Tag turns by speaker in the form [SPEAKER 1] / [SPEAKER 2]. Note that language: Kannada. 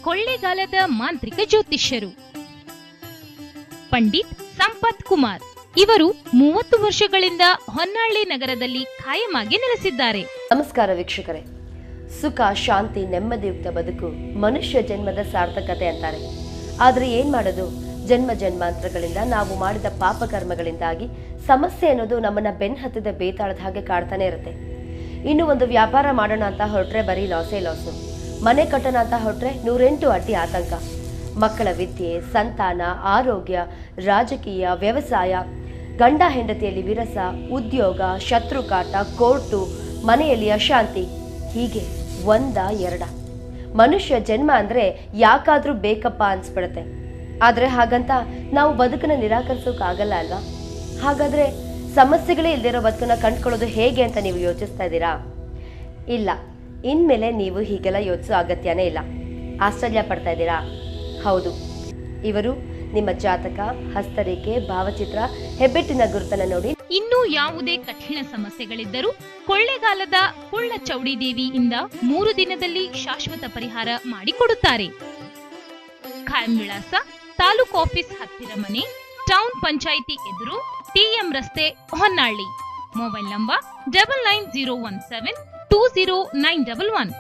[SPEAKER 1] ಕೊಳ್ಳೇಗಾಲದ ಮಾಂತ್ರಿಕ ಜ್ಯೋತಿಷ್ಯರು. ಪಂಡಿತ್ ಸಂಪತ್ ಕುಮಾರ್ ಇವರು 30 ವರ್ಷಗಳಿಂದ ಹೊನ್ನಾಳಿ ನಗರದಲ್ಲಿ ಕಾಯಮಾಗಿ ನೆಲೆಸಿದ್ದಾರೆ.
[SPEAKER 2] ನಮಸ್ಕಾರ ವೀಕ್ಷಕರೇ. ಸುಖ, ಶಾಂತಿ, ನೆಮ್ಮದಿಯುಕ್ತ ಬದುಕು ಮನುಷ್ಯ ಜನ್ಮದ ಸಾರ್ಥಕತೆ ಅಂತಾರೆ. ಆದ್ರೆ ಏನ್ ಮಾಡೋದು, ಜನ್ಮ ಜನ್ಮಾಂತರಗಳಿಂದ ನಾವು ಮಾಡಿದ ಪಾಪಕರ್ಮಗಳಿಂದಾಗಿ ಸಮಸ್ಯೆ ಅನ್ನೋದು ನಮ್ಮನ್ನ ಬೆನ್ನಹತ್ತದ ಬೇತಾಳದ ಹಾಗೆ ಕಾಡ್ತಾನೆ ಇರುತ್ತೆ. ಇನ್ನು ಒಂದು ವ್ಯಾಪಾರ ಮಾಡೋಣ ಅಂತ ಹೊರಟ್ರೆ ಬರೀ ಲಾಸೇ ಲಾಸು. ಮನೆ ಕಟ್ಟೋಣ ಅಂತ ಹೊರಟ್ರೆ 108 ಅಡ್ಡಿ ಆತಂಕ. ಮಕ್ಕಳ ವಿದ್ಯೆ, ಸಂತಾನ, ಆರೋಗ್ಯ, ರಾಜಕೀಯ, ವ್ಯವಸಾಯ, ಗಂಡ ಹೆಂಡತಿಯಲ್ಲಿ ವಿರಸ, ಉದ್ಯೋಗ, ಶತ್ರುಕಾಟ, ಕೋರ್ಟು, ಮನೆಯಲ್ಲಿ ಅಶಾಂತಿ, ಹೀಗೆ ಒಂದ ಎರಡ. ಮನುಷ್ಯ ಜನ್ಮ ಅಂದ್ರೆ ಯಾಕಾದ್ರೂ ಬೇಕಪ್ಪ ಅನ್ಸ್ಬಿಡುತ್ತೆ. ಆದ್ರೆ ಹಾಗಂತ ನಾವು ಬದುಕನ್ನ ನಿರಾಕರಿಸೋಕಾಗಲ್ಲ ಅಲ್ವಾ? ಹಾಗಾದ್ರೆ ಸಮಸ್ಯೆಗಳೇ ಇಲ್ದಿರೋ ಬದುಕನ್ನ ಕಂಡ್ಕೊಳ್ಳೋದು ಹೇಗೆ ಅಂತ ನೀವು ಯೋಚಿಸ್ತಾ ಇದ್ದೀರಾ? ಇಲ್ಲ, ಇನ್ಮೇಲೆ ನೀವು ಹೀಗೆಲ್ಲ ಯೋಚಿಸೋ ಅಗತ್ಯನೇ ಇಲ್ಲ. ಆಶ್ಚರ್ಯ ಪಡ್ತಾ ಇದ್ದೀರಾ? ಹೌದು, ಇವರು ನಿಮ್ಮ ಜಾತಕ, ಹಸ್ತರೇಖೆ, ಭಾವಚಿತ್ರ, ಹೆಬ್ಬೆಟ್ಟಿನ ಗುರುತನ್ನ ನೋಡಿ
[SPEAKER 1] ಇನ್ನೂ ಯಾವುದೇ ಕಠಿಣ ಸಮಸ್ಯೆಗಳಿದ್ದರೂ ಕೊಳ್ಳೇಗಾಲದ ಕುಳ್ಳ ಚೌಡಿ ದೇವಿಯಿಂದ 3 ದಿನದಲ್ಲಿ ಶಾಶ್ವತ ಪರಿಹಾರ ಮಾಡಿಕೊಡುತ್ತಾರೆ. ಖಾಯಂ ವಿಳಾಸ: ತಾಲೂಕು ಆಫೀಸ್ ಹತ್ತಿರ ಮನೆ, ಟೌನ್ ಪಂಚಾಯಿತಿ ಎದುರು, ಟಿಎಂ ರಸ್ತೆ, ಹೊನ್ನಾಳಿ. Mobile number 9901720911.